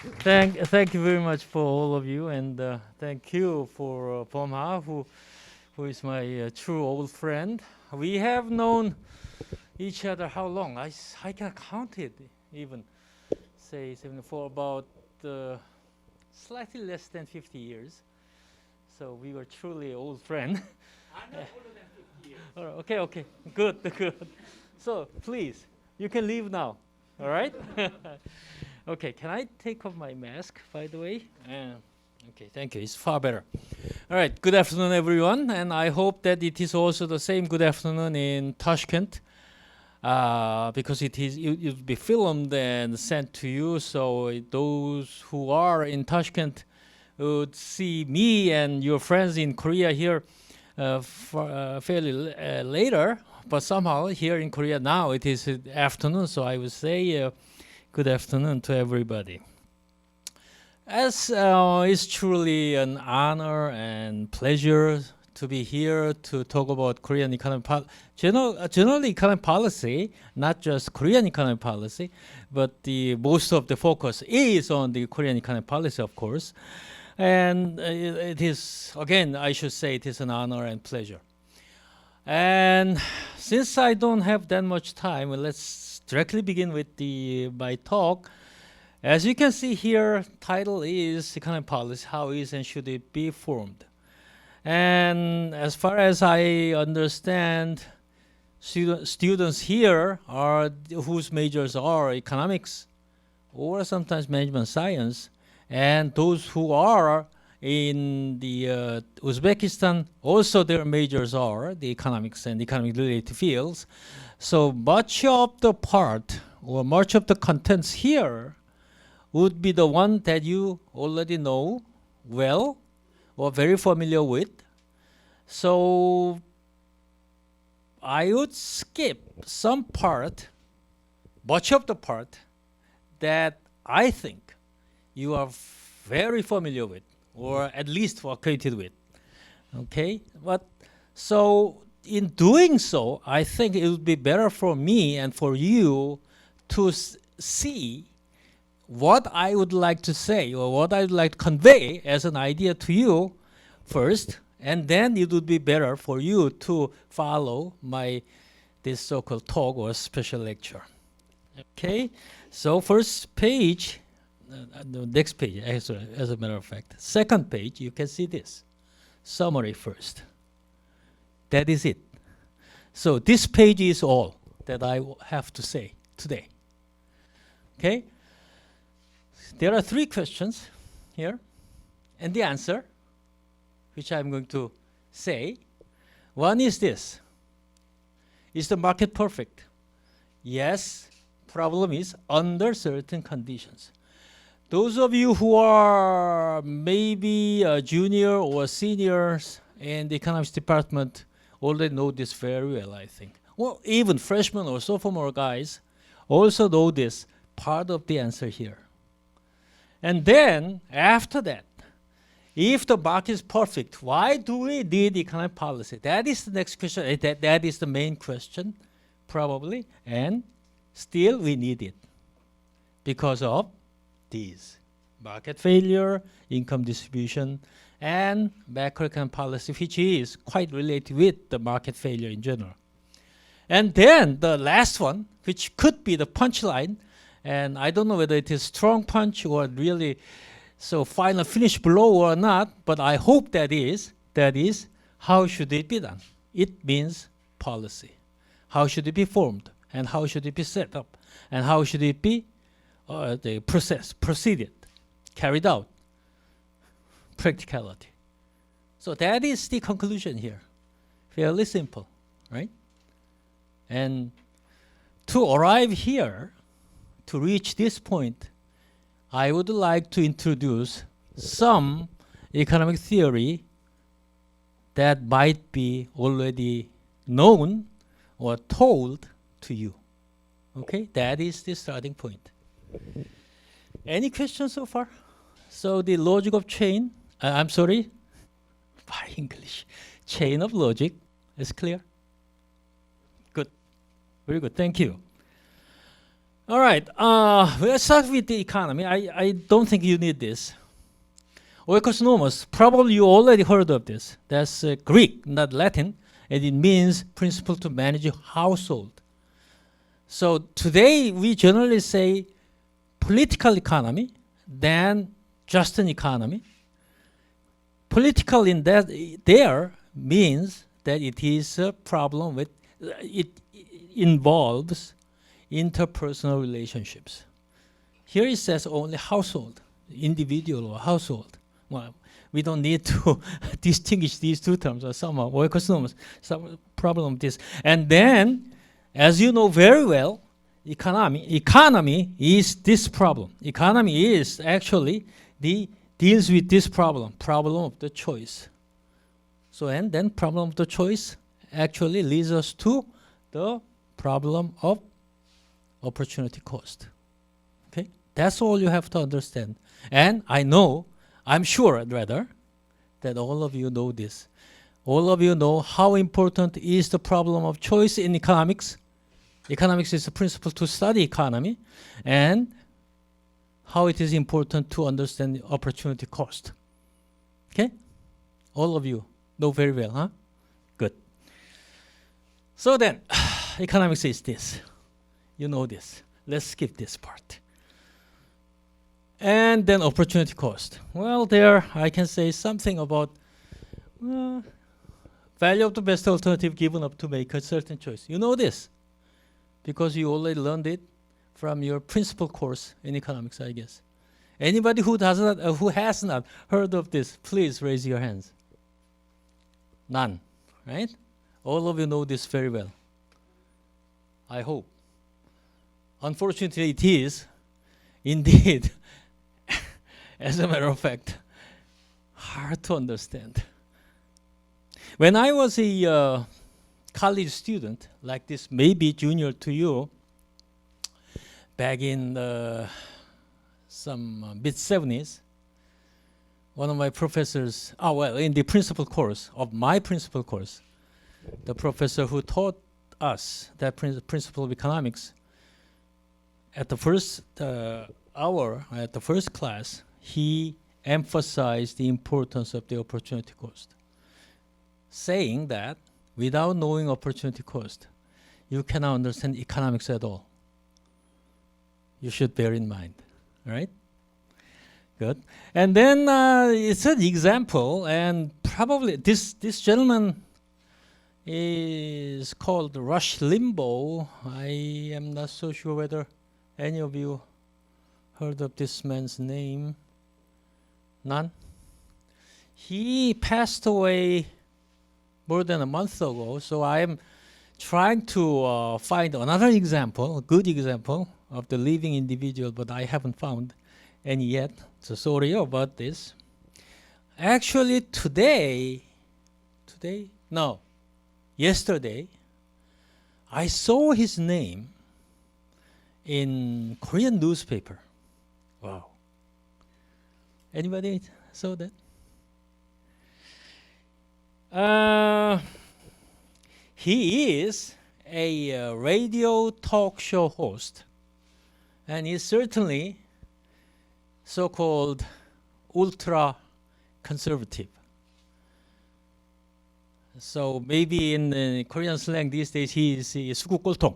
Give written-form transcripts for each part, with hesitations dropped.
Thank you very much for all of you, and thank you for Pomha, who is my true old friend. We have known each other how long? I can count it even, say, for about slightly less than 50 years. So we were truly old friends. I'm not older than 50 years. Okay, good, good. So please, you can leave now. All right? Okay, can I take off my mask, by the way? Okay, thank you. It's far better. All right, good afternoon, everyone. And I hope that it is also the same good afternoon in Tashkent, because it will be filmed and sent to you. So those who are in Tashkent would see me and your friends in Korea here fairly later. But somehow here in Korea now it is afternoon, so I would say good afternoon to everybody. As it's truly an honor and pleasure to be here to talk about Korean economic generally economic policy, not just Korean economic policy, but the most of the focus is on the Korean economic policy, of course. And it is, again, I should say it is an honor and pleasure. And since I don't have that much time, let's directly begin with my talk. As you can see here, title is Economic Policy, How is and should it be formed? And as far as I understand, students here are whose majors are economics or sometimes management science, and those who are in the Uzbekistan, also their majors are the economics and economic related fields. So much of the part or much of the contents here would be the one that you already know well or very familiar with. So I would skip some part, much of the part that I think you are very familiar with, or at least acquainted with. Okay, but so in doing so, I think it would be better for me and for you to see what I would like to say or what I would like to convey as an idea to you first, and then it would be better for you to follow this so-called talk or special lecture. Okay, so first page. The next page, as a matter of fact. Second page, you can see this. Summary first. That is it. So this page is all that I have to say today. Okay? There are 3 questions here. And the answer, which I'm going to say. One is this. Is the market perfect? Yes. Problem is under certain conditions. Those of you who are maybe junior or seniors in the economics department already know this very well, I think. Well, even freshmen or sophomore guys also know this part of the answer here. And then, after that, if the market is perfect, why do we need economic policy? That is the next question. That is the main question, probably. And still, we need it because of these: market failure, income distribution, and macroeconomic policy, which is quite related with the market failure in general. And then the last one, which could be the punchline, and I don't know whether it is strong punch or really so final finish blow or not, but I hope that is how should it be done? It means policy. How should it be formed? And how should it be set up? And how should it be the process, proceeded, carried out, practicality. So that is the conclusion here. Fairly simple, right? And to arrive here, to reach this point, I would like to introduce some economic theory that might be already known or told to you. Okay, that is the starting point. Any questions so far? So the logic of chain, I'm sorry, by English, chain of logic is clear? Good, very good, thank you. All right, let's start with the economy. I don't think you need this. Oikos nomos, probably you already heard of this. That's Greek, not Latin, and it means principle to manage a household. So today we generally say political economy, then just an economy. Political in that there means that it is a problem with, it involves interpersonal relationships. Here it says only household, individual or household. Well, we don't need to distinguish these two terms or somehow, some problem with this. And then, as you know very well, economy is this problem. Economy is actually deals with this problem of the choice. So, and then problem of the choice actually leads us to the problem of opportunity cost. Okay, that's all you have to understand. And I'm sure rather, that all of you know this. All of you know how important is the problem of choice in economics. Economics is the principle to study economy, and how it is important to understand the opportunity cost. Okay? All of you know very well, huh? Good. So then, economics is this. You know this. Let's skip this part. And then opportunity cost. Well, there I can say something about value of the best alternative given up to make a certain choice. You know this because you already learned it from your principal course in economics, I guess. Anybody who has not heard of this, please raise your hands. None, right? All of you know this very well. I hope. Unfortunately, it is indeed, as a matter of fact, hard to understand. When I was a college student, like this, maybe junior to you, back in some mid-70s, one of my professors, in the principal course of my principal course, the professor who taught us that principle of economics, at the first hour, at the first class, he emphasized the importance of the opportunity cost, saying that without knowing opportunity cost, you cannot understand economics at all. You should bear in mind, all right? Good. And then it's an example, and probably this gentleman is called Rush Limbaugh. I am not so sure whether any of you heard of this man's name. None? He passed away more than a month ago, so I am trying to find another example, a good example of the living individual, but I haven't found any yet, so sorry about this. Actually, yesterday, I saw his name in Korean newspaper. Wow. Anybody saw that? He is a radio talk show host, and he's certainly so-called ultra conservative. So maybe in Korean slang these days he is 수국골통.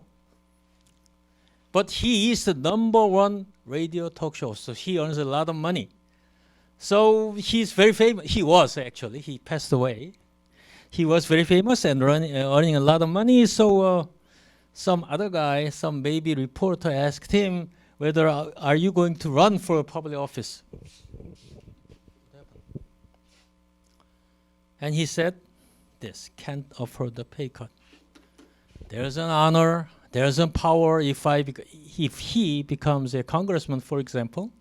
But he is the #1 radio talk show, so he earns a lot of money. So he's very famous. He was actually. He passed away. He was very famous and earning a lot of money. So some other guy, some baby reporter, asked him whether are you going to run for a public office. And he said, "This can't afford the pay cut. There's an honor, there's a power if he becomes a congressman, for example,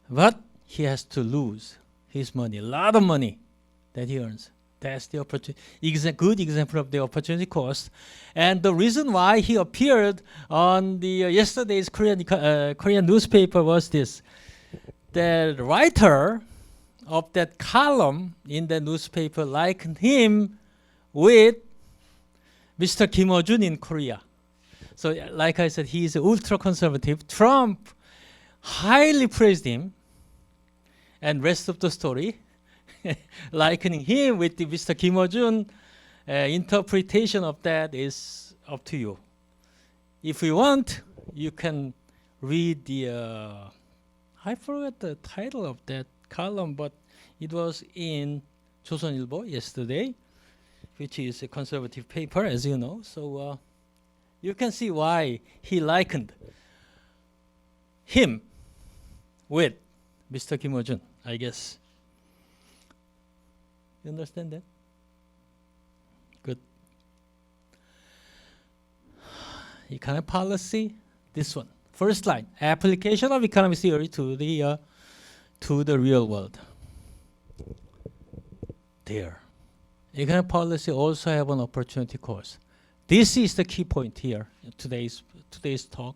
but he has to lose his money, a lot of money that he earns." That's the opportunity. Good example of the opportunity cost. And the reason why he appeared on the yesterday's Korean newspaper was this. The writer of that column in the newspaper likened him with Mr. Kim Il-jun in Korea. So like I said, he is ultra conservative. Trump highly praised him, and rest of the story, likening him with the Mr. Kim Jong-un, interpretation of that is up to you. If you want, you can read the, I forgot the title of that column, but it was in 조선일보 yesterday, which is a conservative paper, as you know. So you can see why he likened him with Mr. Kim Jong-un, I guess. You understand that? Good. Economic policy, this one. First line, application of economic theory to the real world. There. Economic policy also have an opportunity cost. This is the key point here in today's talk.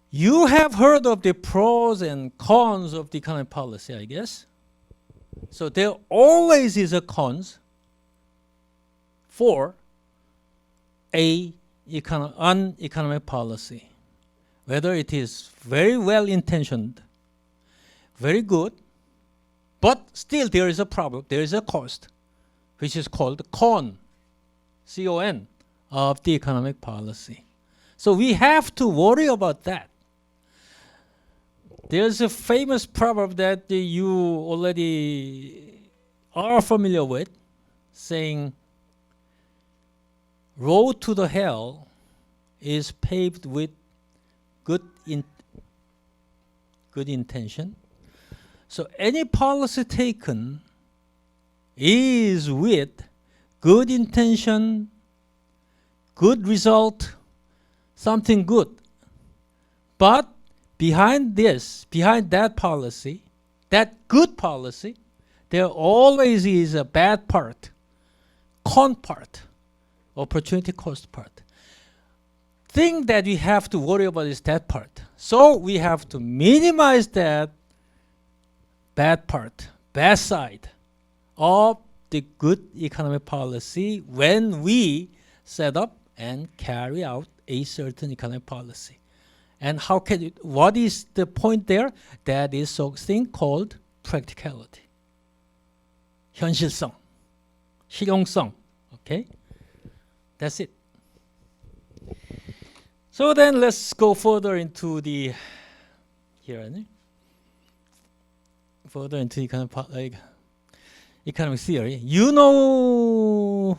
You have heard of the pros and cons of the economic policy, I guess. So there always is a cons for an economic policy. Whether it is very well intentioned, very good, but still there is a problem, there is a cost, which is called con, C-O-N, of the economic policy. So we have to worry about that. There's a famous proverb that you already are familiar with, saying, road to the hell is paved with good intention. So any policy taken is with good intention, good result, something good. But behind this, behind that policy, that good policy, there always is a bad part, con part, opportunity cost part. Thing that we have to worry about is that part. So we have to minimize that bad part, bad side of the good economic policy when we set up and carry out a certain economic policy. And how can it, what is the point there? That is something called practicality. 현실성, 실용성. Okay? That's it. So then let's go further into the further into economic theory. You know,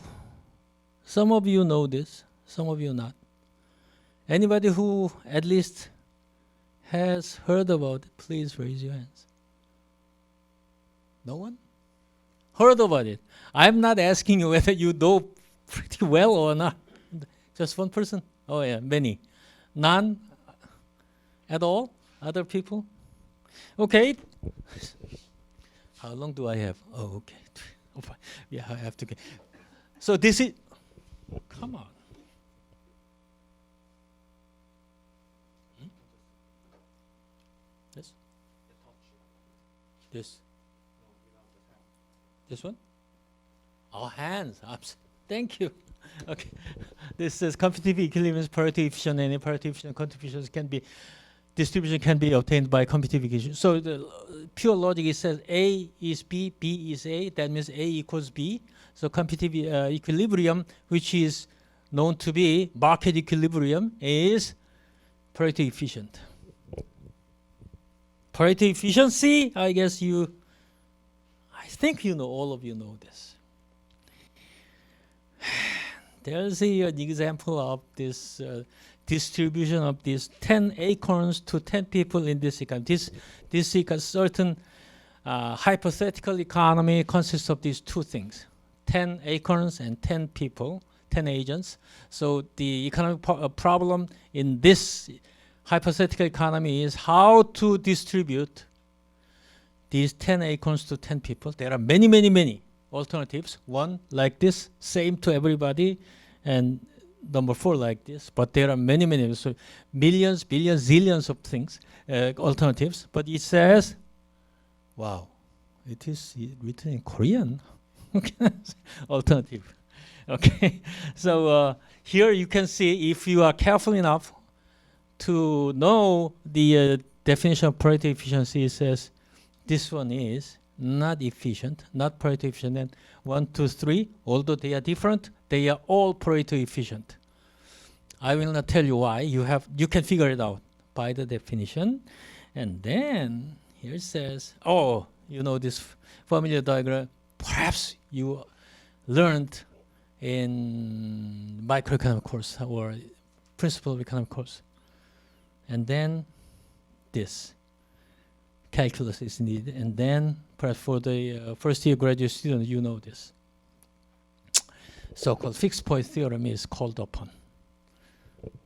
some of you know this, some of you not. Anybody who at least has heard about it, please raise your hands. No one? Heard about it. I'm not asking you whether you know pretty well or not. Just one person? Oh yeah, many. None at all? Other people? Okay. How long do I have? Oh, okay. Yeah, I have to get. So this is, come on. This? This? This one? Oh, hands. Thank you. Okay. This says competitive equilibrium, parity efficient, and parity efficient contributions can be, distribution can be obtained by competitive equilibrium. So the pure logic, it says A is B, B is A. That means A equals B. So competitive equilibrium, which is known to be market equilibrium, is parity efficient. Parity efficiency, I guess I think you know, all of you know this. There's an example of this distribution of these 10 acorns to 10 people in this economy. This certain hypothetical economy consists of these two things: 10 acorns and 10 people, 10 agents. So the economic problem in this hypothetical economy is how to distribute these 10 acorns to 10 people. There are many, many, many alternatives. One like this, same to everybody, and number 4 like this. But there are many, many, so millions, billions, zillions of things, alternatives. But it says, wow, it is written in Korean. Alternative. Okay, so here you can see, if you are careful enough to know the definition of Pareto efficiency, it says this one is not efficient, not Pareto efficient. And 1, 2, 3, although they are different, they are all Pareto efficient. I will not tell you why. You can figure it out by the definition. And then here it says, oh, you know this familiar diagram. Perhaps you learned in microeconomic course or principle of economic course. And then this calculus is needed. And then perhaps for the first year graduate student, you know this. So-called fixed point theorem is called upon.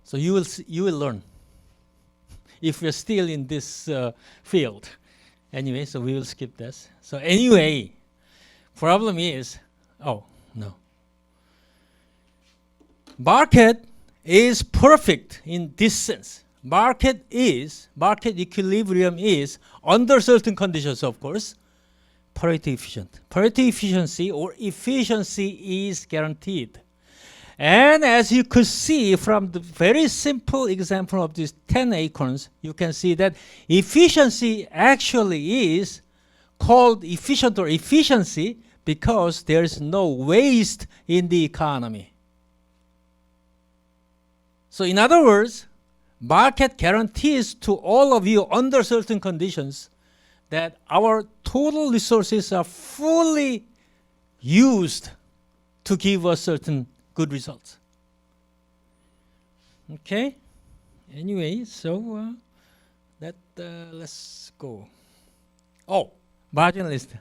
So you will learn if you're still in this field. Anyway, so we will skip this. So anyway, problem is, oh, no. Market is perfect in this sense. Market equilibrium is, under certain conditions, of course, Pareto efficient. Pareto efficiency or efficiency is guaranteed. And as you could see from the very simple example of these 10 acorns, you can see that efficiency actually is called efficient or efficiency because there is no waste in the economy. So in other words, market guarantees to all of you under certain conditions that our total resources are fully used to give us certain good results. Okay. Anyway, so let's go. Oh, marginalist.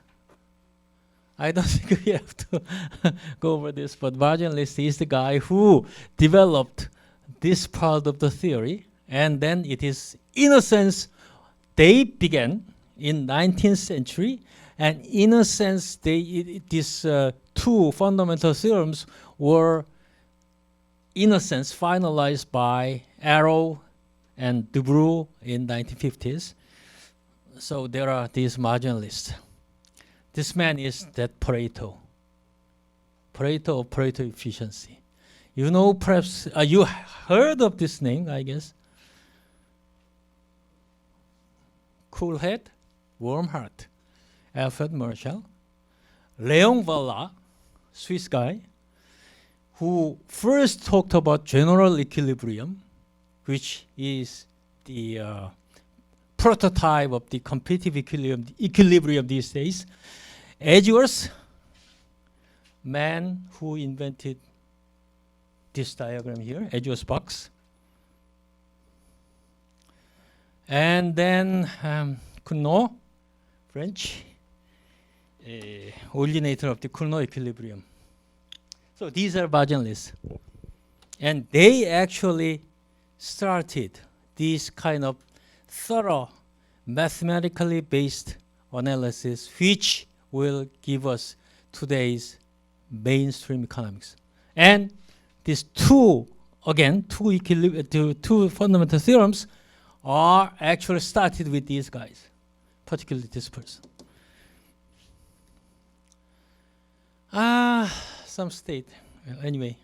I don't think we have to go over this, but marginalist is the guy who developed this part of the theory, and then it is, in a sense, they began in 19th century, and in a sense, these two fundamental theorems were, in a sense, finalized by Arrow and De Broglie in 1950s. So there are these marginalists. This man is that Pareto of Pareto efficiency. You know, perhaps you heard of this name, I guess. Cool head, warm heart. Alfred Marshall. Leon Valla, Swiss guy, who first talked about general equilibrium, which is the prototype of the competitive equilibrium these days. Edgeworth, man who invented this diagram here, Edgeworth box. And then Cournot, French, originator of the Cournot equilibrium. So these are marginalists. And they actually started this kind of thorough, mathematically based analysis, which will give us today's mainstream economics. And these two fundamental theorems are actually started with these guys, particularly this person. Some state. Well, anyway.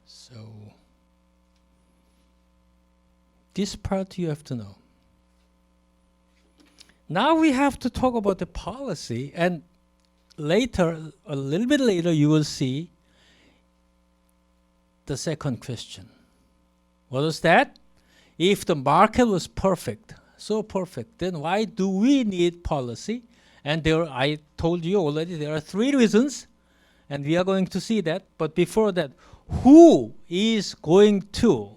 So this part you have to know. Now we have to talk about the policy, and later, a little bit later, you will see the second question. What was that? If the market was perfect, so perfect, then why do we need policy? And there, I told you already, there are three reasons, and we are going to see that. But before that, who is going to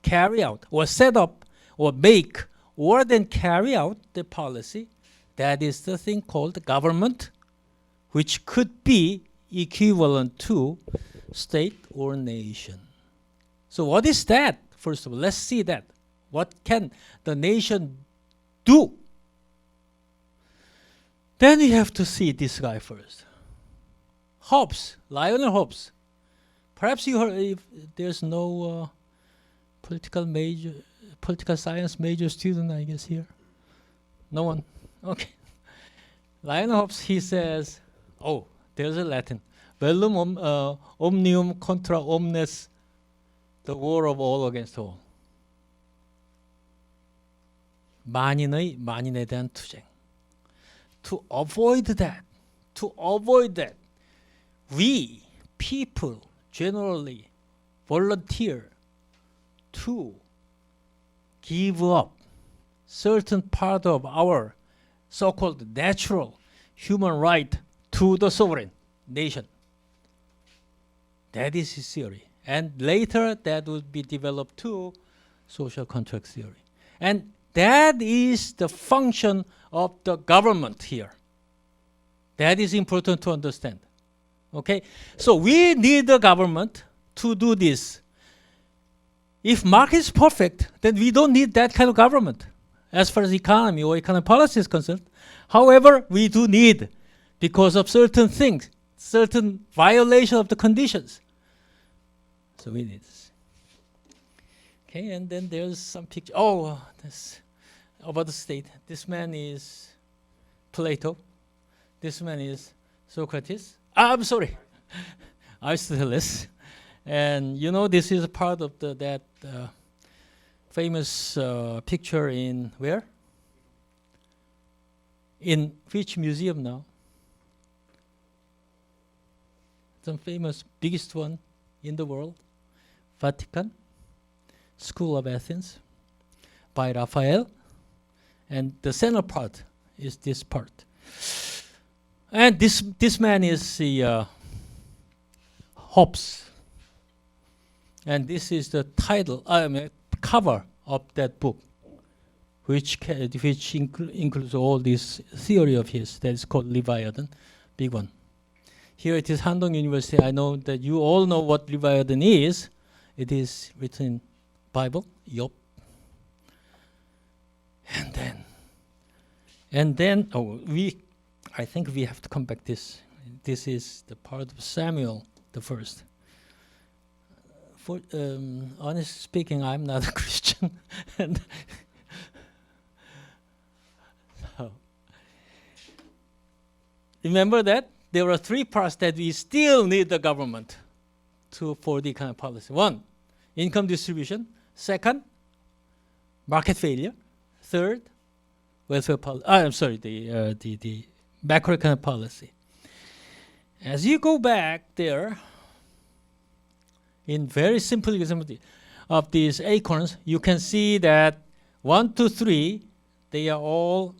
carry out or set up or make or then carry out the policy? That is the thing called government, which could be equivalent to state or nation. So what is that? First of all, let's see that. What can the nation do? Then we have to see this guy first. Hobbes, Lionel Hobbes. Perhaps you heard, if there's no political science major student, I guess, here. No one? Okay. Lionel Hobbes, he says, oh, there's a Latin. bellum omnium contra omnes, the war of all against all. 만인의 만인에 대한 투쟁. To avoid that, we people generally volunteer to give up certain part of our so-called natural human right to the sovereign nation. That is his theory. And later that would be developed to social contract theory. And that is the function of the government here. That is important to understand. Okay? So we need the government to do this. If market is perfect, then we don't need that kind of government as far as economy or economic policy is concerned. However, we do need, because of certain things, certain violation of the conditions. So we need this. Okay, and then there's some picture. Oh, this about the state. This man is Plato. This man is Socrates. I'm sorry, Aristoteles. And you know, this is a part of that famous picture in where? In which museum now? Some famous, biggest one in the world. Vatican, School of Athens, by Raphael. And the center part is this part. And this man is the Hobbes. And this is the title, cover of that book, which includes all this theory of his that is called Leviathan, big one. Here it is Handong University. I know that you all know what Leviathan is. It is written in Bible, Yup. And then I think we have to come back this. This is the part of Samuel the first. For honestly speaking, I'm not a Christian. And so, remember that there are three parts that we still need the government for the economic policy. One, income distribution. Second, market failure. Third, welfare policy. I'm sorry, the macroeconomic policy. As you go back there, in very simple example of these acorns, you can see that 1, 2, 3, they are all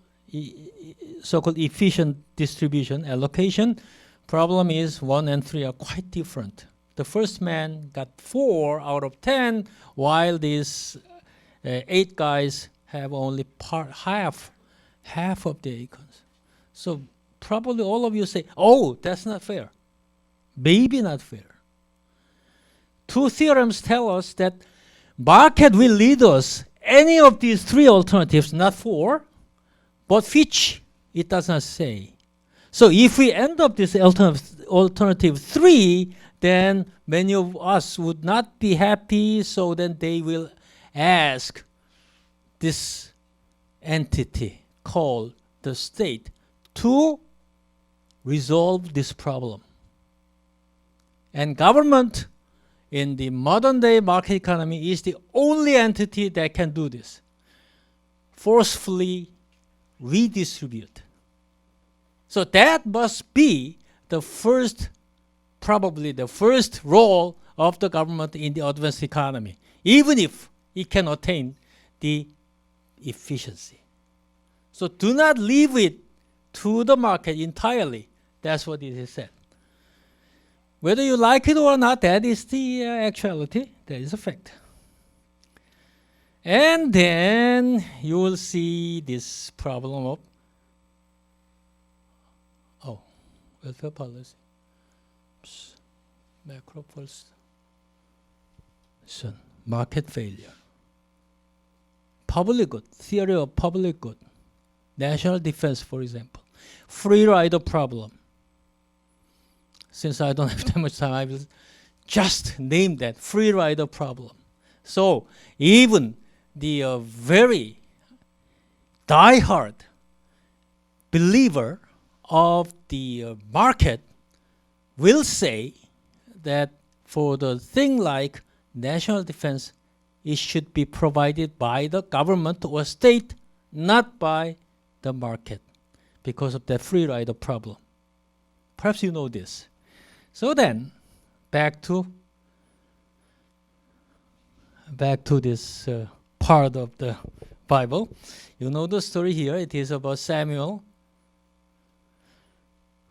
so-called efficient distribution, allocation. Problem is 1 and 3 are quite different. The first man got 4 out of 10, while these 8 guys have only half of the acorns. So probably all of you say, oh, that's not fair. Maybe not fair. 2 theorems tell us that market will lead us any of these 3 alternatives, not 4, but which it does not say. So if we end up this alternative 3, then many of us would not be happy, so then they will ask this entity called the state to resolve this problem. And government in the modern day market economy is the only entity that can do this. Forcefully redistribute. So that must be the first, probably the first role of the government in the advanced economy, even if it can attain the efficiency. So do not leave it to the market entirely. That's what it is said. Whether you like it or not, that is the actuality. That is a fact. And then you will see this problem of welfare policy, macro policy, market failure, public good, theory of public good, national defense, for example, free rider problem. Since I don't have that much time, I will just name that free rider problem. So even the very die-hard believer of the market will say that for the thing like national defense, it should be provided by the government or state, not by the market, because of that free rider problem. Perhaps you know this. So then, back to this part of the Bible. You know the story here. It is about Samuel,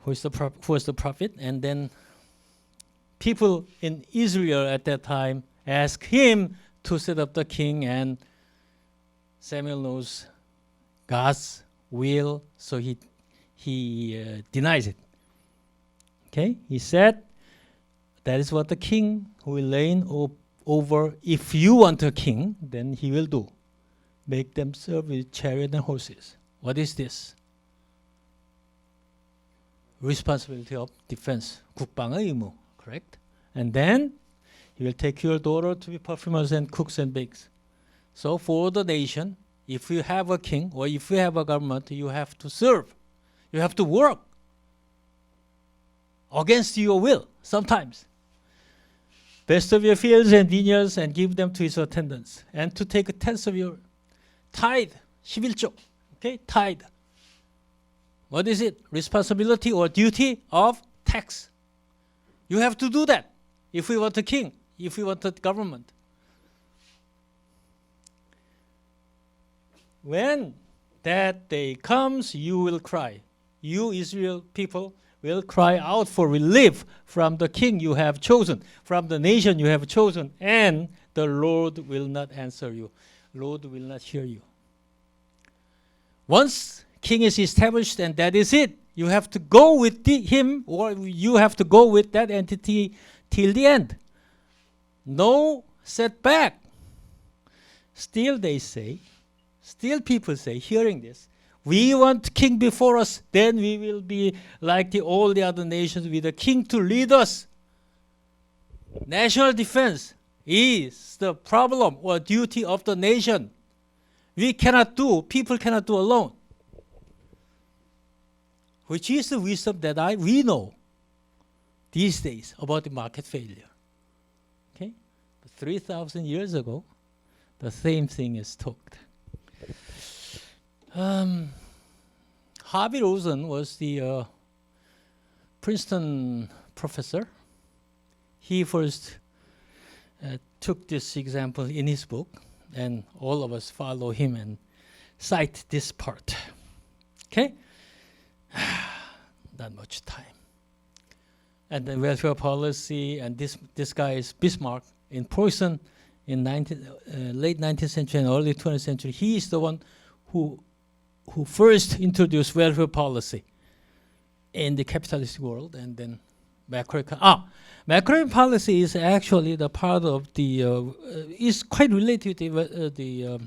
who is the prophet, and then people in Israel at that time asked him to set up the king, and Samuel knows God's will, so he denies it. Okay, he said, that is what the king who will reign over, if you want a king, then he will do. Make them serve with chariot and horses. What is this? Responsibility of defense. 국방의 의무, correct? And then he will take your daughter to be perfumers and cooks and bakes. So for the nation, if you have a king or if you have a government, you have to serve. You have to work against your will sometimes. Best of your fields and vineyards and give them to his attendants. And to take a tenth of your tithe, 11조. Okay, tithe. What is it? Responsibility or duty of tax. You have to do that if we want a king, if we want a government. When that day comes, you will cry. You, Israel people, will cry out for relief from the king you have chosen, from the nation you have chosen, and the Lord will not answer you. Lord will not hear you. Once king is established, and that is it. You have to go with him, or you have to go with that entity till the end. No setback. Still they say, still people say, hearing this, we want king before us, then we will be like all the other nations with a king to lead us. National defense is the problem or duty of the nation. We cannot do, people cannot do alone. Which is the wisdom that we know these days about the market failure. Okay? But 3,000 years ago, the same thing is talked. Harvey Rosen was the Princeton professor. He first took this example in his book, and all of us follow him and cite this part. Okay? Not much time. And the welfare policy, and this guy is Bismarck in Preußen in late 19th century and early 20th century. He is the one who first introduced welfare policy in the capitalist world, and then macroeconomic policy is actually the part of the is quite related to the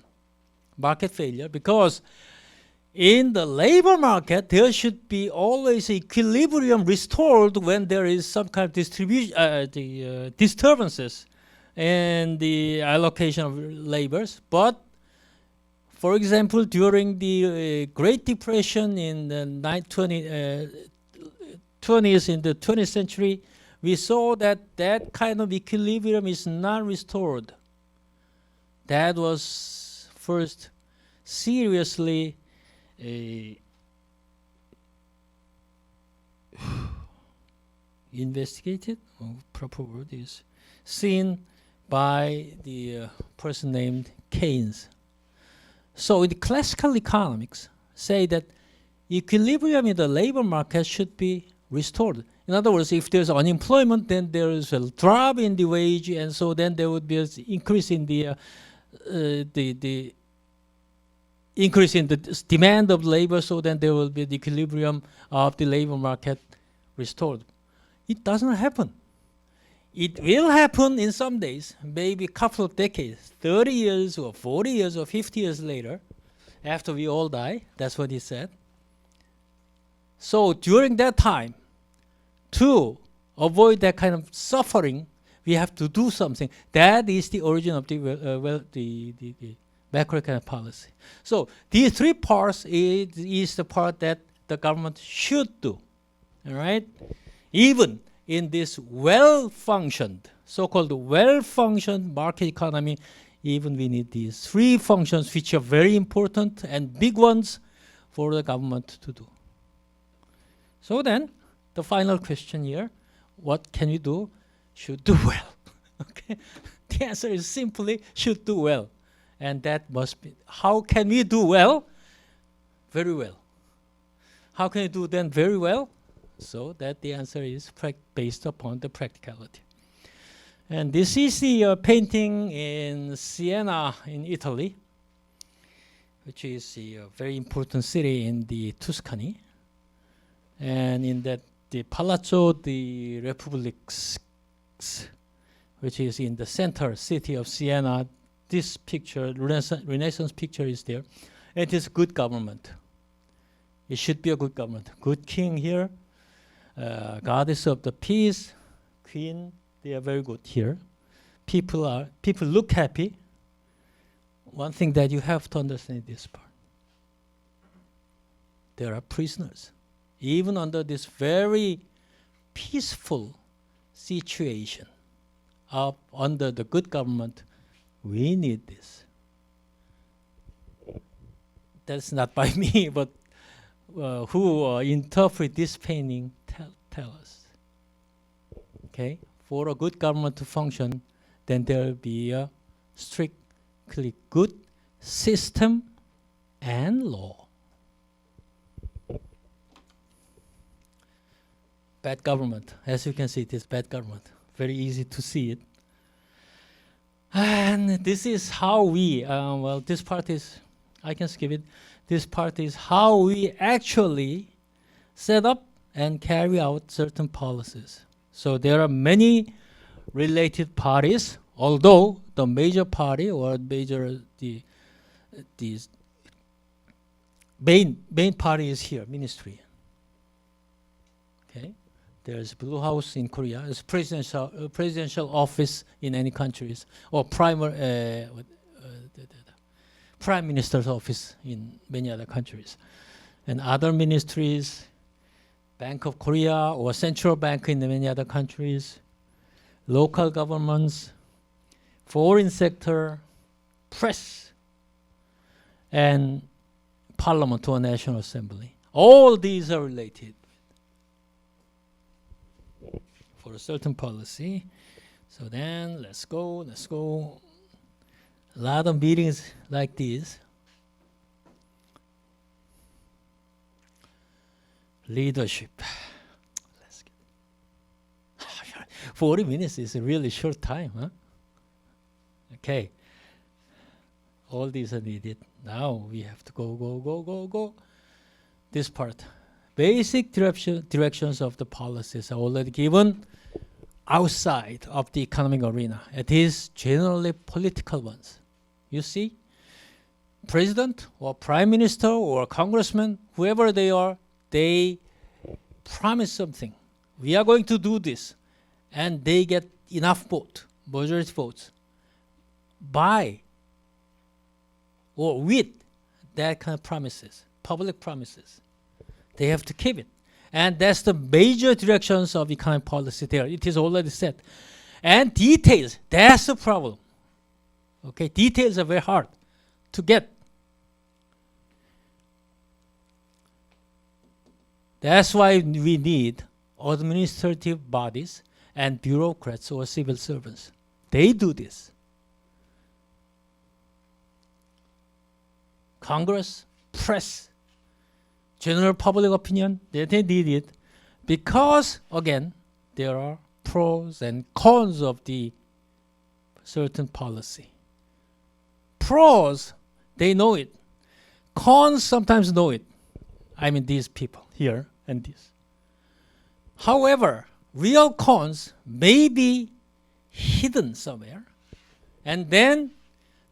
market failure, because in the labor market there should be always equilibrium restored when there is some kind of disturbances in the allocation of labors. But for example, during the Great Depression in the 20s, in the 20th century, we saw that that kind of equilibrium is not restored. That was first seriously investigated, proper word is, seen by the person named Keynes. So in the classical economics say that equilibrium in the labor market should be restored. In other words, if there's unemployment, then there is a drop in the wage, and so then there would be an increase in the increase in the demand of labor, so then there will be the equilibrium of the labor market restored. It doesn't happen. It will happen in some days, maybe a couple of decades, 30 years or 40 years or 50 years later, after we all die. That's what he said. So during that time, to avoid that kind of suffering, we have to do something. That is the origin of the macroeconomic policy. So these three parts is the part that the government should do. All right? Even in this well-functioned, so-called well-functioned market economy, even we need these three functions which are very important and big ones for the government to do. So then, the final question here, what can we do? Should do well. Okay, the answer is simply should do well. And that must be, how can we do well? Very well. How can we do then very well? So that the answer is based upon the practicality. And this is the painting in Siena in Italy, which is a very important city in the Tuscany. And in that, the Palazzo di Repubblics, which is in the center city of Siena, this picture, Renaissance picture is there. It is good government. It should be a good government. Good king here, goddess of the peace, queen, they are very good here. People look happy. One thing that you have to understand this part. There are prisoners. Even under this very peaceful situation, under the good government, we need this. That's not by me, but who interpret this painting tell us. Okay, for a good government to function, then there will be a strictly good system and law. Bad government, as you can see, it is bad government. Very easy to see it. And this is how we, well, this part is, I can skip it. This part is how we actually set up and carry out certain policies. So there are many related parties, although the major party or the main party is here, ministry. Okay. There's Blue House in Korea. There's presidential office in any countries, or prime minister's office in many other countries, and other ministries, Bank of Korea or central bank in many other countries, local governments, foreign sector, press, and parliament or national assembly. All these are related for a certain policy. So then let's go. A lot of meetings like these. Leadership. Let's get 40 minutes is a really short time, huh? Okay. All these are needed. Now we have to go. This part. Basic directions of the policies are already given outside of the economic arena. It is generally political ones. You see, president or prime minister or congressman, whoever they are, they promise something. We are going to do this. And they get enough majority votes, by or with that kind of promises, public promises. They have to keep it. And that's the major directions of economic policy there. It is already set. And details, that's the problem. Okay, details are very hard to get. That's why we need administrative bodies and bureaucrats or civil servants. They do this. Congress, press, general public opinion, they need it because, again, there are pros and cons of the certain policy. Pros, they know it. Cons sometimes know it. I mean these people here and this. However, real cons may be hidden somewhere. And then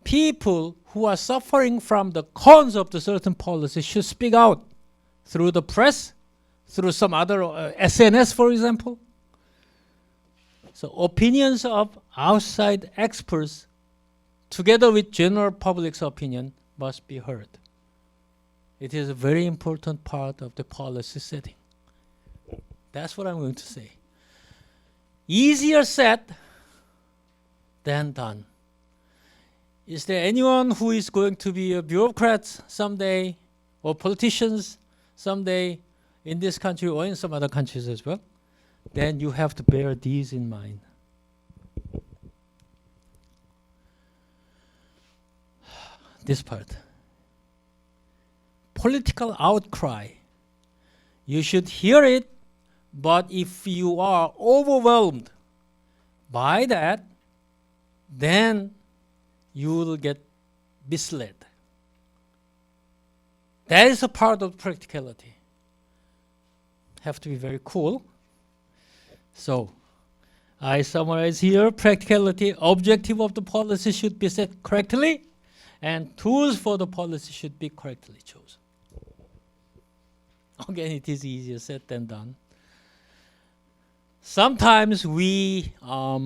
people who are suffering from the cons of the certain policy should speak out through the press, through some other SNS, for example. So opinions of outside experts together with general public's opinion must be heard. It is a very important part of the policy setting. That's what I'm going to say. Easier said than done. Is there anyone who is going to be a bureaucrat someday, or politicians someday in this country or in some other countries as well? Then you have to bear these in mind. This part. Political outcry. You should hear it, but if you are overwhelmed by that, then you will get misled. That is a part of practicality. Have to be very cool. So, I summarize here, practicality, objective of the policy should be set correctly, and tools for the policy should be correctly chosen. Again, it is easier said than done. Sometimes we are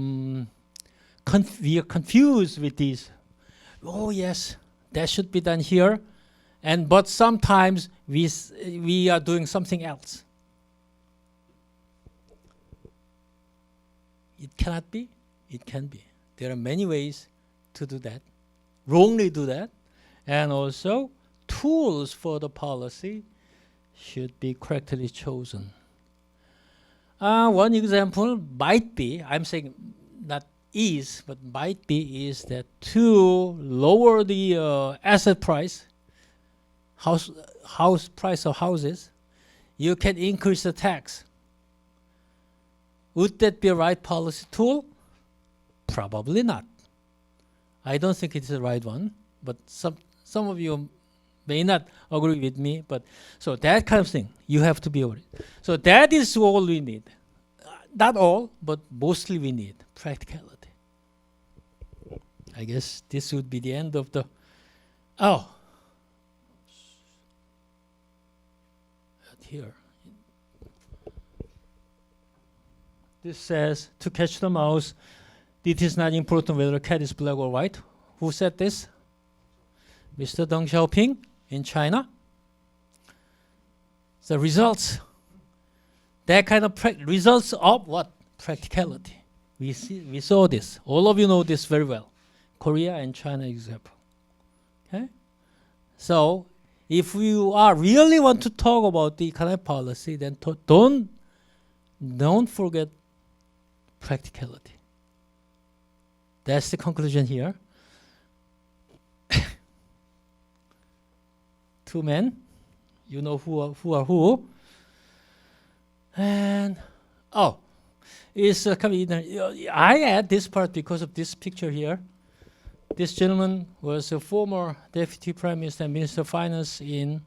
confused with these. Oh yes, that should be done here, but sometimes we are doing something else. It cannot be. It can be. There are many ways to do that, wrongly do that, and also tools for the policy should be correctly chosen. One example might be, I'm saying not is, but might be, is that to lower the asset price, house price of houses, you can increase the tax. Would that be a right policy tool? Probably not. I don't think it's the right one, but some of you may not agree with me, but so that kind of thing, you have to be aware. So that is all we need. Not all, but mostly we need practicality. I guess this would be the end of the, here. This says, to catch the mouse, it is not important whether a cat is black or white. Who said this? Mr. Deng Xiaoping in China. The results, that kind of results of what? Practicality. We saw this. All of you know this very well. Korea and China example. Okay? So if you really want to talk about the economic policy, then don't forget practicality. That's the conclusion here. Two men, you know who are who. And it's I add this part because of this picture here. This gentleman was a former deputy prime minister and minister of finance in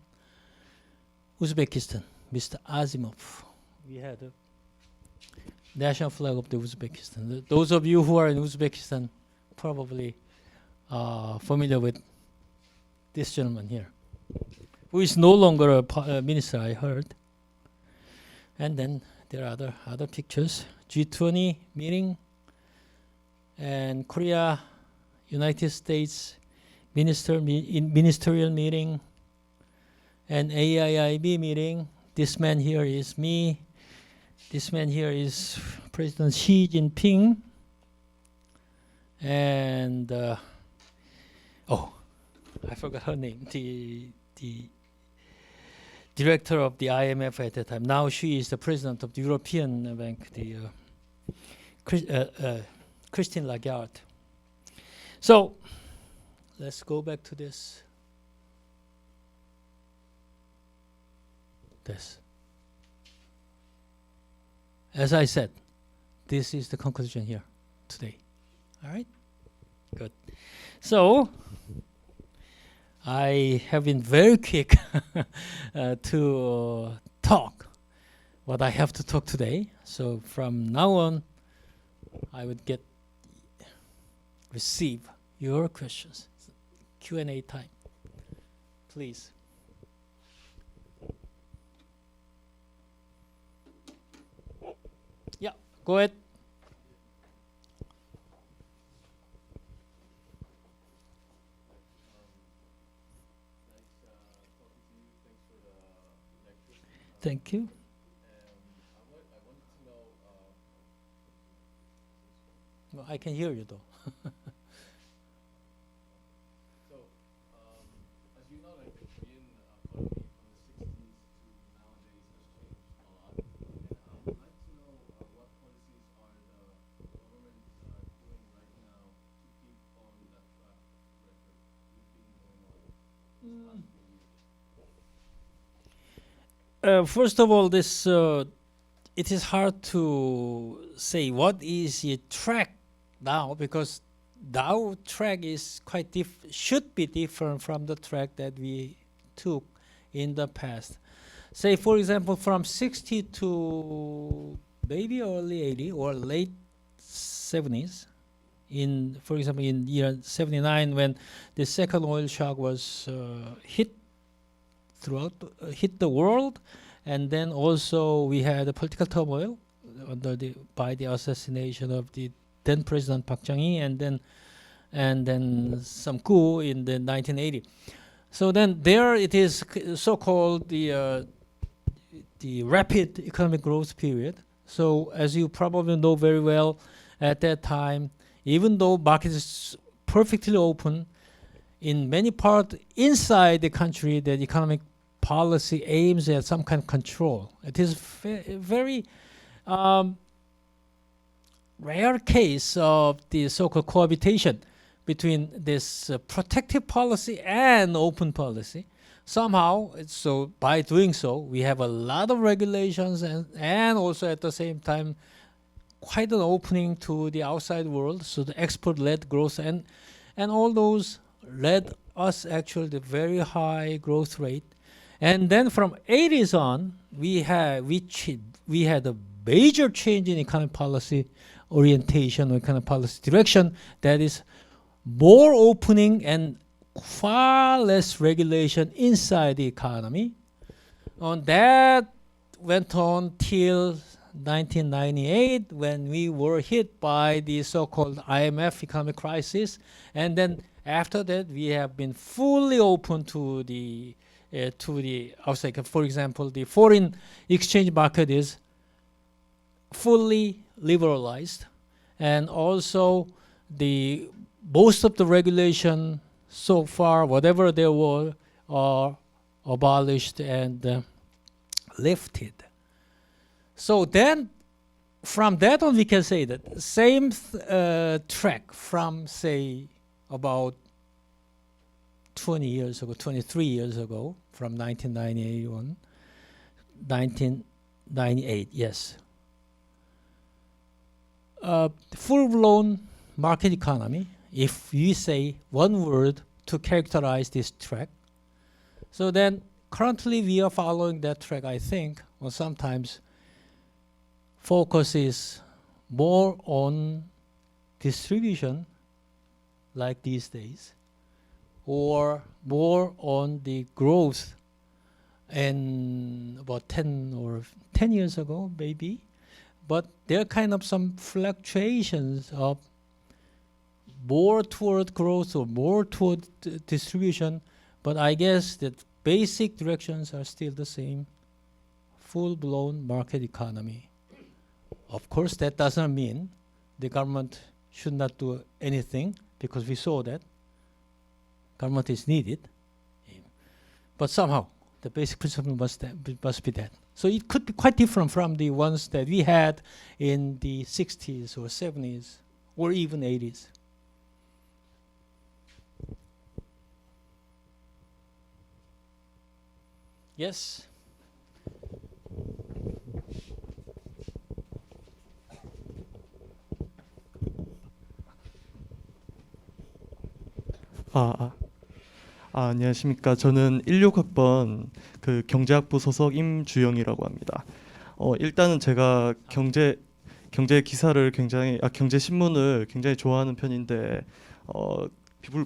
Uzbekistan, Mr. Azimov. We had a national flag of the Uzbekistan. Those of you who are in Uzbekistan probably are familiar with this gentleman here, who is no longer a minister, I heard. And then there are other pictures. G20 meeting and Korea, United States ministerial meeting and AIIB meeting. This man here is me. This man here is President Xi Jinping. And I forgot her name. The director of the IMF at that time. Now she is the president of the European Bank, Christine Lagarde. So let's go back to this. As I said, this is the conclusion here today. All right? Good. So I have been very quick to talk what I have to talk today. So from now on, I would receive your questions. Q&A time. Please. Yeah, go ahead. Thank you. I wanted to know I can hear you though. First of all, this it is hard to say what is a track now, because now track is quite should be different from the track that we took in the past. Say, for example, from 60 to maybe early 80 or late 70s. For example, in year 79, when the second oil shock was hit the world, and then also we had a political turmoil by the assassination of the then President Park Chung-hee, and then some coup in the 1980. So then there it is, so-called the rapid economic growth period. So as you probably know very well, at that time, even though market is perfectly open, in many parts inside the country, the economic policy aims at some kind of control. It is very rare case of the so-called cohabitation between this protective policy and open policy. Somehow, so by doing so, we have a lot of regulations and also at the same time quite an opening to the outside world. So the export-led growth and all those led us actually the very high growth rate. And then from 80s on, we had a major change in economic policy orientation or economic policy direction that is more opening and far less regulation inside the economy. And that went on till 1998, when we were hit by the so-called IMF economic crisis. And then after that, we have been fully open to the outside. For example, the foreign exchange market is fully liberalized, and also most of the regulation so far, whatever there were, are abolished and lifted. So then, from that on, we can say that same track from, say, about 20 years ago, 23 years ago, from 1991, 1998, yes. Full-blown market economy, if we say one word to characterize this track. So then, currently we are following that track, I think, or sometimes focus is more on distribution, like these days, or more on the growth. And about 10 years ago, maybe, but there are kind of some fluctuations of more toward growth or more toward distribution, but I guess that basic directions are still the same: full-blown market economy. Of course, that doesn't mean the government should not do anything, because we saw that government is needed, but somehow the basic principle must be that. So it could be quite different from the ones that we had in the 60s or 70s or even 80s. Yes? 안녕하십니까. 저는 16학번 그 경제학부 소속 임주영이라고 합니다. 일단은 제가 경제 기사를 경제 신문을 굉장히 좋아하는 편인데,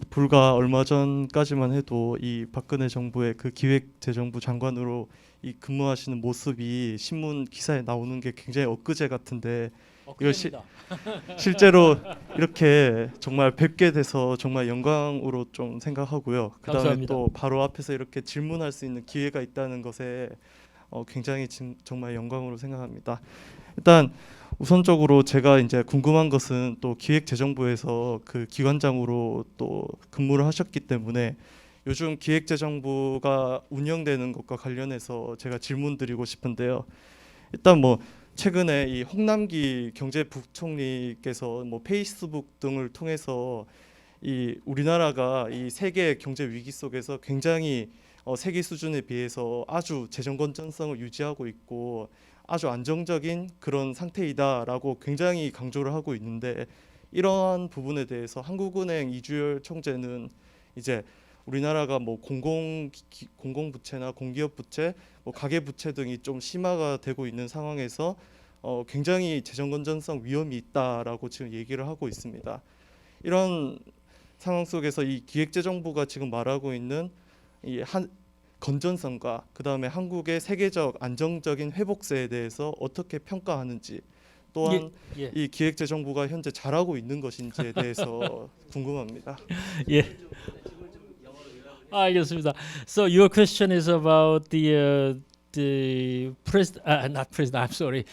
불과 얼마 전까지만 해도 이 박근혜 정부의 그 기획재정부 장관으로 이 근무하시는 모습이 신문 기사에 나오는 게 굉장히 엊그제 같은데, 이걸 실제로 이렇게 정말 뵙게 돼서 정말 영광으로 좀 생각하고요. 그다음에 감사합니다. 또 바로 앞에서 이렇게 질문할 수 있는 기회가 있다는 것에 굉장히 정말 영광으로 생각합니다. 일단 우선적으로 제가 이제 궁금한 것은 또 기획재정부에서 그 기관장으로 또 근무를 하셨기 때문에 요즘 기획재정부가 운영되는 것과 관련해서 제가 질문드리고 싶은데요. 일단 뭐 최근에 이 홍남기 경제부총리께서 뭐 페이스북 등을 통해서 이 우리나라가 이 세계 경제 위기 속에서 굉장히 세계 수준에 비해서 아주 재정 건전성을 유지하고 있고 아주 안정적인 그런 상태이다라고 굉장히 강조를 하고 있는데, 이러한 부분에 대해서 한국은행 이주열 총재는 이제 우리나라가 뭐 공공부채나 공기업 부채, 뭐 가계부채 등이 좀 심화가 되고 있는 상황에서 굉장히 재정 건전성 위험이 있다라고 지금 얘기를 하고 있습니다. 이런 상황 속에서 이 기획재정부가 지금 말하고 있는 이 건전성과 그다음에 한국의 세계적 안정적인 회복세에 대해서 어떻게 평가하는지, 또한 예. 이 기획재정부가 현재 잘하고 있는 것인지에 대해서 궁금합니다. 예. 알겠습니다. So your question is about the not president. I'm sorry,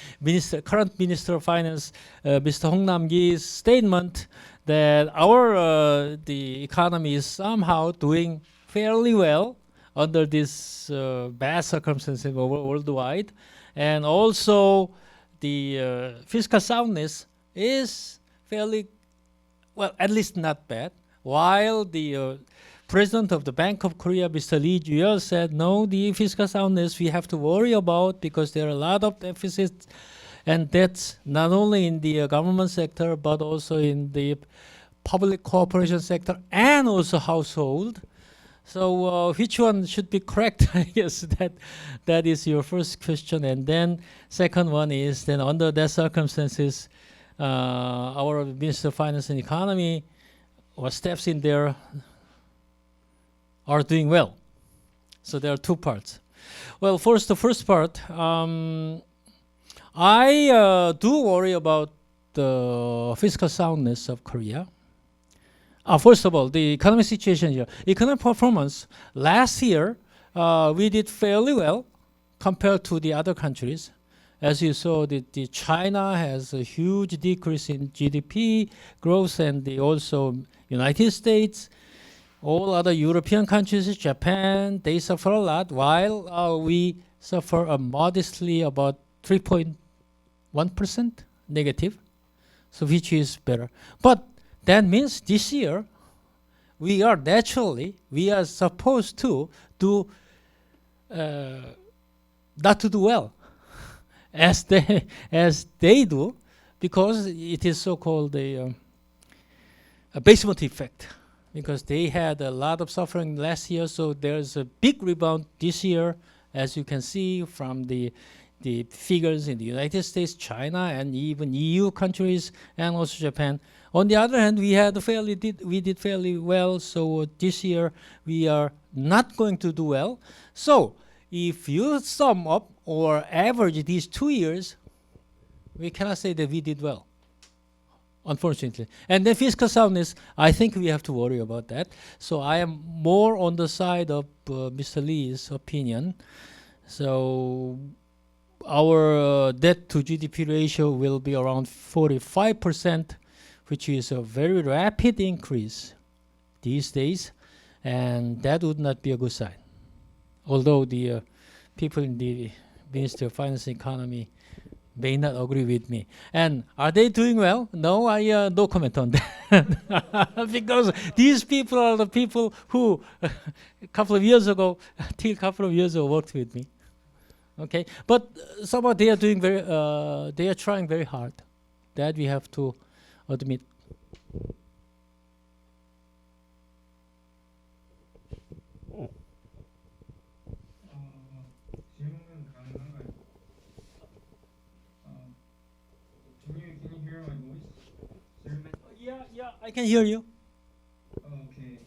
current Minister of Finance, Mr. Hong Nam-gi's statement that our the economy is somehow doing fairly well under this bad circumstances worldwide, and also the fiscal soundness is fairly well, at least not bad. While the President of the Bank of Korea, Mr. Lee Ju-yeol, said, no, the fiscal soundness we have to worry about because there are a lot of deficits and debts, not only in the government sector, but also in the public cooperation sector and also household. So which one should be correct? I guess that is your first question. And then second one is then under that circumstances, our Minister of Finance and Economy, what steps in there are doing well. So there are two parts. Well, first, the first part, I do worry about the fiscal soundness of Korea. First of all, the economic situation here. Economic performance, last year, we did fairly well compared to the other countries. As you saw, the China has a huge decrease in GDP growth, and also United States, all other European countries, Japan, they suffer a lot, while we suffer modestly about 3.1% negative, so which is better. But that means this year we are supposed to do not to do well as they do, because it is so-called a basement effect, because they had a lot of suffering last year, so there's a big rebound this year, as you can see from the figures in the United States, China, and even EU countries, and also Japan. On the other hand, we did fairly well, so this year we are not going to do well. So if you sum up or average these 2 years, we cannot say that we did well, unfortunately. And then fiscal soundness, I think we have to worry about that. So I am more on the side of Mr. Lee's opinion. So our debt to GDP ratio will be around 45%, which is a very rapid increase these days, and that would not be a good sign. Although the people in the Ministry of Finance and Economy may not agree with me. And are they doing well? No, I no comment on that. Because these people are the people who a couple of years ago worked with me. Okay, but somehow they are doing they are trying very hard. That we have to admit. 질문 가능한가요? Can you hear my voice, sir? Yeah, I can hear you. Okay.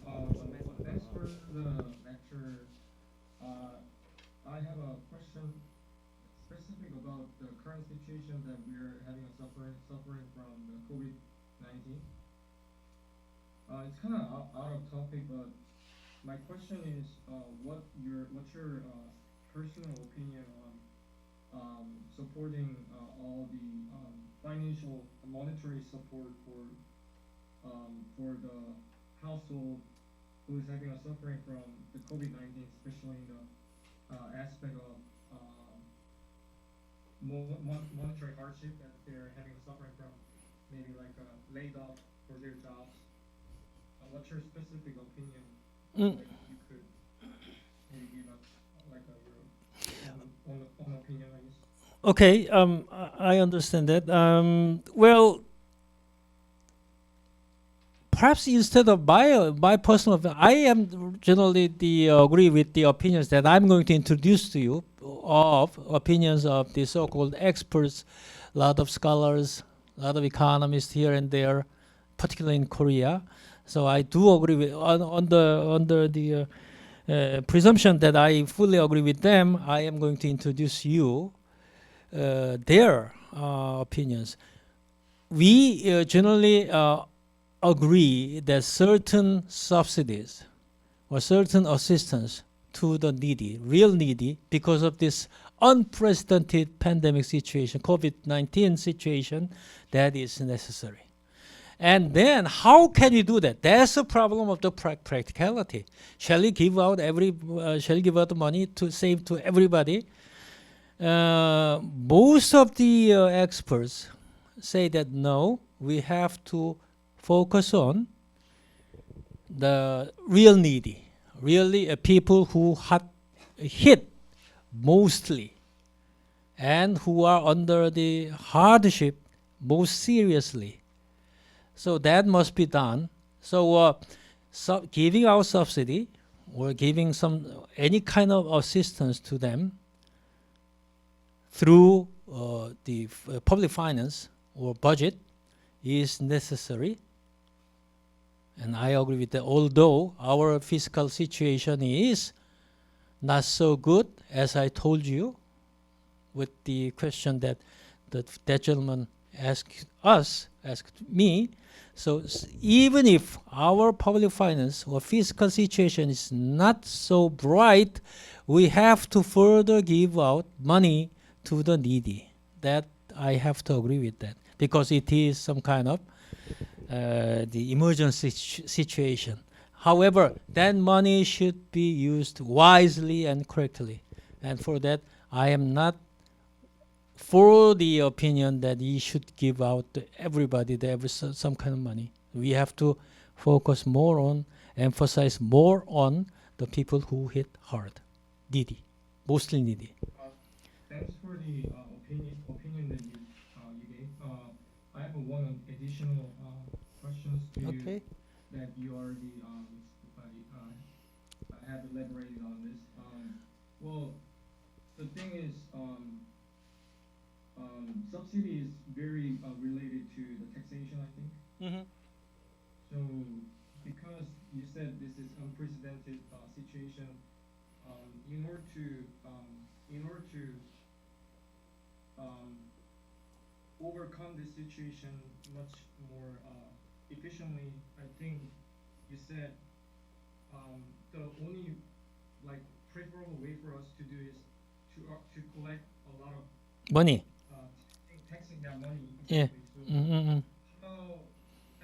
Thanks for the lecture. I have a question specific about the current situation that we're having suffering from the COVID-19. It's kind of out of topic, but my question is, what's your personal opinion on supporting all the initial monetary support for the household who is having a suffering from the COVID-19, especially in the aspect of monetary hardship that they're having suffering from, maybe like laid off for their jobs. What's your specific opinion? Like you could maybe give us like your own opinion, I guess. Okay, I understand that. Well, perhaps instead of my personal opinion, I am generally agree with the opinions that I'm going to introduce to you of opinions of the so-called experts, a lot of scholars, a lot of economists here and there, particularly in Korea. So I do agree with under the presumption that I fully agree with them. I am going to introduce you their opinions. We generally agree that certain subsidies or certain assistance to the needy, real needy, because of this unprecedented pandemic situation, COVID-19 situation, that is necessary. And then how can we do that? That's the problem of the practicality. Shall we give out the money to save to everybody? Most of the experts say that no, we have to focus on the real needy, really people who hit mostly and who are under the hardship most seriously. So that must be done. So giving out subsidy or giving any kind of assistance to them through the public finance or budget is necessary. And I agree with that. Although our fiscal situation is not so good, as I told you, with the question that that gentleman asked me. So even if our public finance or fiscal situation is not so bright, we have to further give out money to the needy. That I have to agree with that, because it is some kind of the emergency situation. However, that money should be used wisely and correctly. And for that, I am not for the opinion that you should give out to everybody some kind of money. We have to focus more on, emphasize more on the people who hit hard, needy, mostly needy. Thanks for the opinion that you gave. I have one additional questions to you that you already have elaborated on this. Well, the thing is, subsidy is very related to the taxation, I think. Mm-hmm. So, because you said this is unprecedented situation, in order to overcome this situation much more efficiently, I think you said the only preferable way for us to do is to collect a lot of Money. taxing that money. Yeah. So Mm-hmm.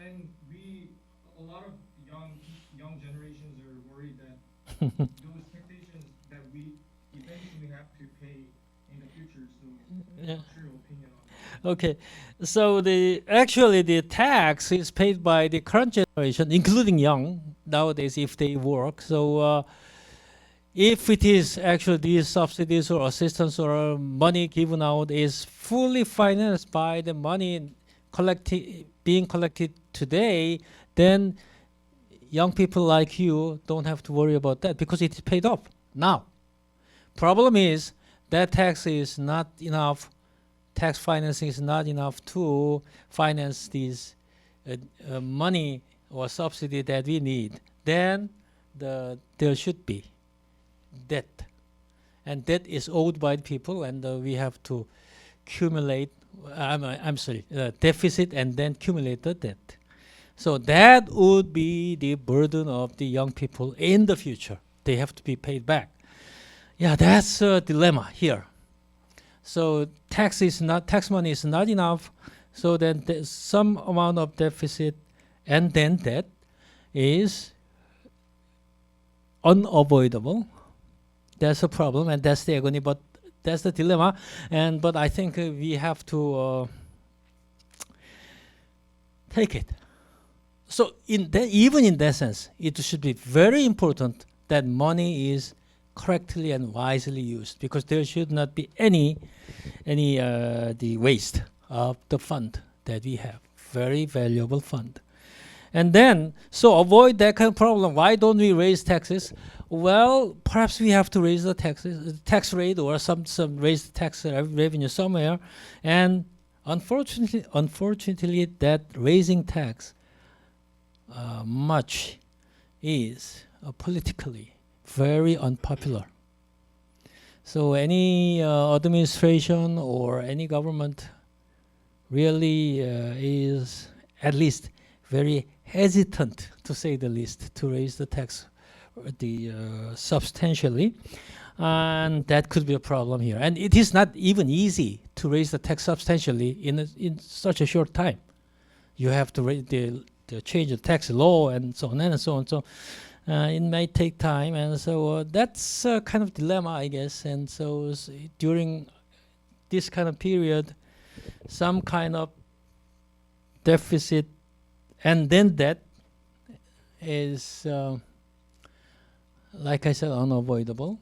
and a lot of young generations are worried that those taxations that we eventually have to pay in the future. So Yeah. what's your opinion on that? Okay, so actually the tax is paid by the current generation, including young nowadays, if they work. So if it is actually these subsidies or assistance or money given out is fully financed by the money being collected today, then young people like you don't have to worry about that because it is paid off now. Problem is that tax is not enough. Tax financing is not enough to finance these money or subsidy that we need. Then there should be debt, and debt is owed by people, and we have to accumulate. Deficit and then accumulate the debt. So that would be the burden of the young people in the future. They have to be paid back. Yeah, that's a dilemma here. So tax money is not enough So then some amount of deficit and then debt is unavoidable. That's a problem, and that's the agony, but that's the dilemma. And but I think we have to take it. So even in that sense, it should be very important that money is correctly and wisely used, because there should not be any the waste of the fund that we have. Very valuable fund. And then, so avoid that kind of problem. Why don't we raise taxes? Well, perhaps we have to raise the tax rate, or some raise the tax revenue somewhere. And unfortunately, that raising tax much is politically very unpopular. So any administration or any government really is at least very hesitant, to say the least, to raise the tax substantially, and that could be a problem here. And it is not even easy to raise the tax substantially in such a short time. You have to change the tax law and so on and so on. So it may take time, and so that's a kind of dilemma, I guess. And so during this kind of period, some kind of deficit and then debt is, like I said, unavoidable.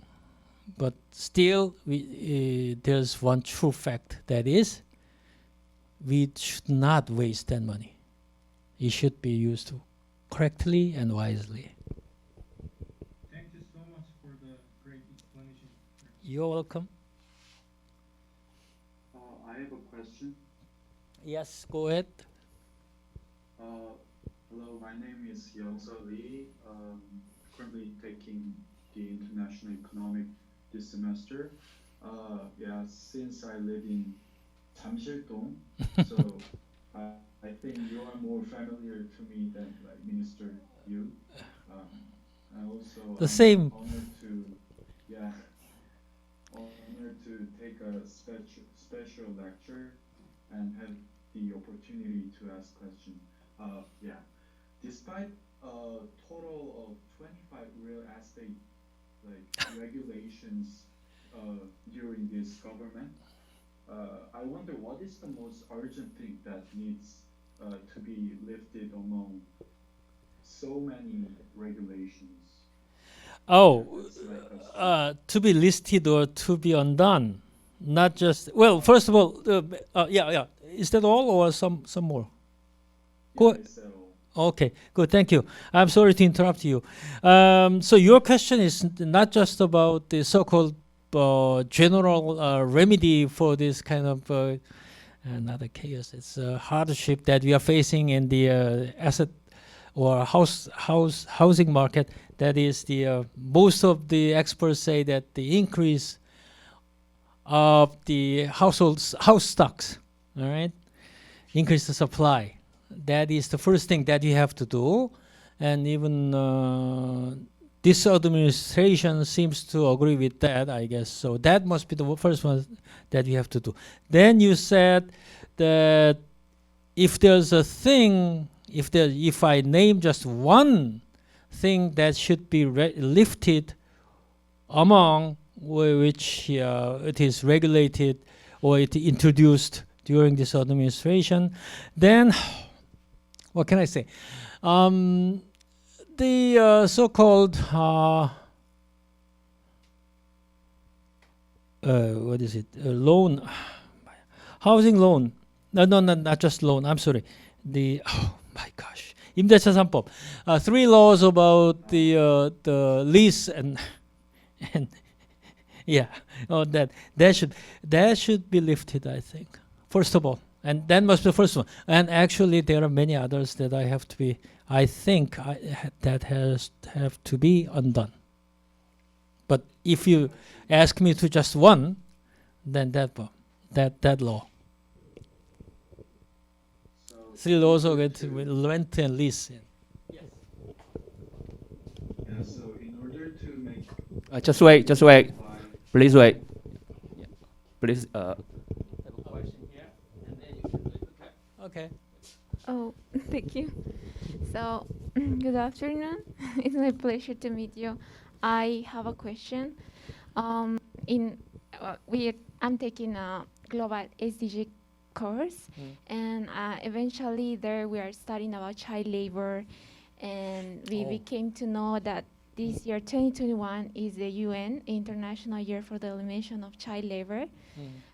But still, there's one true fact, that is, we should not waste that money. It should be used correctly and wisely. Thank you so much for the great explanation. You're welcome. I have a question. Yes, go ahead. Hello, my name is Youngsa Lee. Currently taking the international economic this semester. Yeah, since I live in Jamsil-dong, so I think you are more familiar to me than like Minister Yu. And also The same. Honored to take a special lecture and have the opportunity to ask questions. Yeah, despite a total of 25 real estate regulations during this government, I wonder what is the most urgent thing that needs to be lifted among so many regulations. Oh, It's like to be listed or to be undone, not just. Well, first of all, yeah. Is that all, or some more? Go. yeah, it's, Okay, good. Thank you. I'm sorry to interrupt you. So your question is not just about the so-called general remedy for this kind of not a chaos. It's a hardship that we are facing in the asset or housing market. That is the most of the experts say that the increase of the house stocks, all right, increase the supply. That is the first thing that you have to do, and even this administration seems to agree with that, I guess. So that must be the first one that you have to do. Then you said that if there's a thing, if I name just one thing that should be lifted among which it is regulated or it introduced during this administration, then what can I say? The so-called what is it? Loan, housing loan. No, not just loan. I'm sorry. The my gosh, 임대차 3법. 3 laws about the lease and yeah. Oh, that should be lifted, I think. First of all. And that must be the first one. And actually, there are many others that have to be undone. But if you ask me to just one, then that law. so 3 laws of rent and lease. yeah, so in order to make Just wait. Please wait. Please. Okay. Oh, thank you. So, good afternoon. It's my pleasure to meet you. I have a question. In I'm taking a global SDG course, and eventually there we are studying about child labor, and we Oh. became to know that this year 2021 is the UN International Year for the Elimination of Child Labor.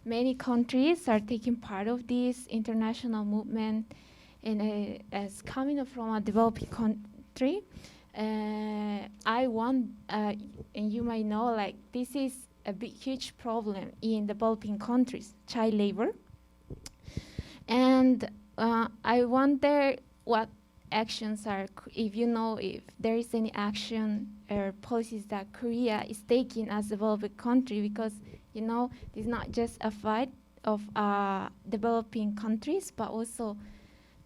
Many countries are taking part of this international movement, and as coming from a developing country, I want, and you might know, like this is a big, huge problem in developing countries, child labor. And I wonder what actions are, if you know, if there is any action or policies that Korea is taking as a developing country, because you know, it's not just a fight of developing countries, but also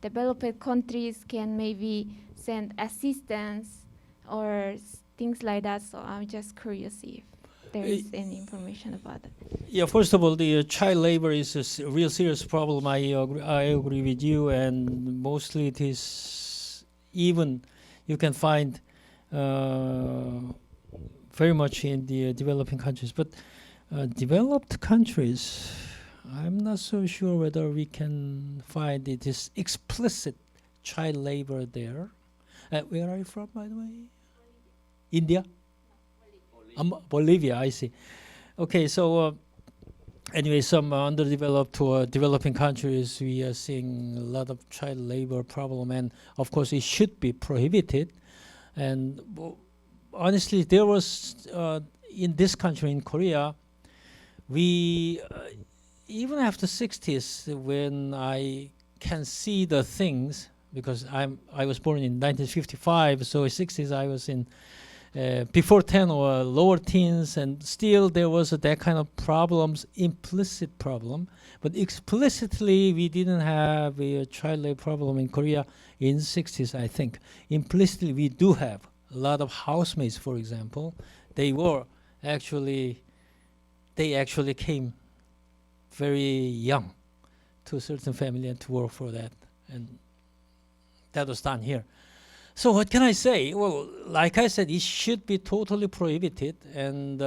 developed countries can maybe send assistance or things like that. So I'm just curious if there is any information about that. Yeah, first of all, the child labor is a real serious problem. I agree with you, and mostly it is even you can find very much in the developing countries. But developed countries, I'm not so sure whether we can find this explicit child labor there. Where are you from, by the way? India? Bolivia, I see. Okay, so anyway, some underdeveloped or developing countries, we are seeing a lot of child labor problem, and of course it should be prohibited. And honestly, there was in this country, in Korea, we even after 60s, when I can see the things, because I was born in 1955, so 60s I was in before 10 or lower teens, and still there was that kind of problems, implicit problem, but explicitly we didn't have a child labor problem in Korea in 60s, I think. Implicitly we do have a lot of housemaids, for example. They actually came very young to a certain family and to work for that, and that was done here. So what can I say? Well, like I said, it should be totally prohibited, and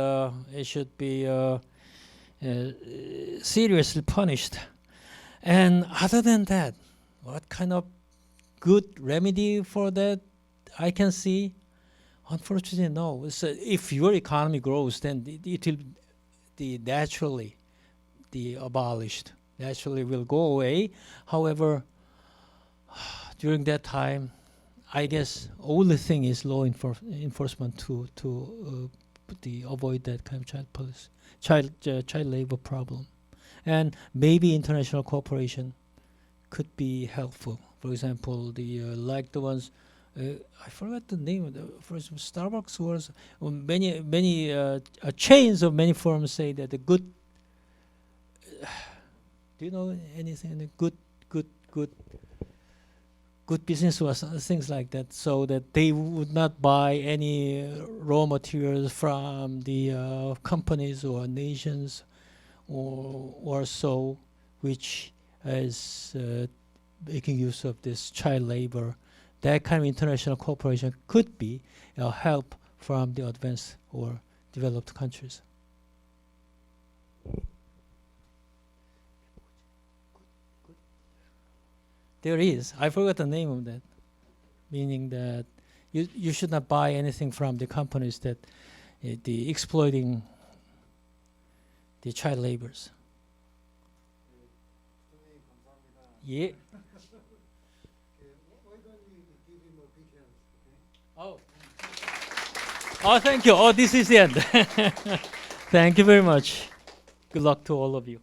it should be seriously punished. And other than that, what kind of good remedy for that I can see? Unfortunately, no. So if your economy grows, then it will naturally abolished. Naturally will go away. However, during that time, I guess only thing is law enforcement to avoid that kind of child labor problem, and maybe international cooperation could be helpful. For example, like the ones I forgot the name of the first Starbucks was many chains of many firms say that the good. Do you know anything? The good business was things like that, so that they would not buy any raw materials from the companies or nations or so, which is making use of this child labor. That kind of international cooperation could be help from the advanced or developed countries. There is. I forgot the name of that. Meaning that you should not buy anything from the companies that the exploiting the child laborers. Yeah. Oh. Oh, thank you. Oh, this is the end. Thank you very much. Good luck to all of you.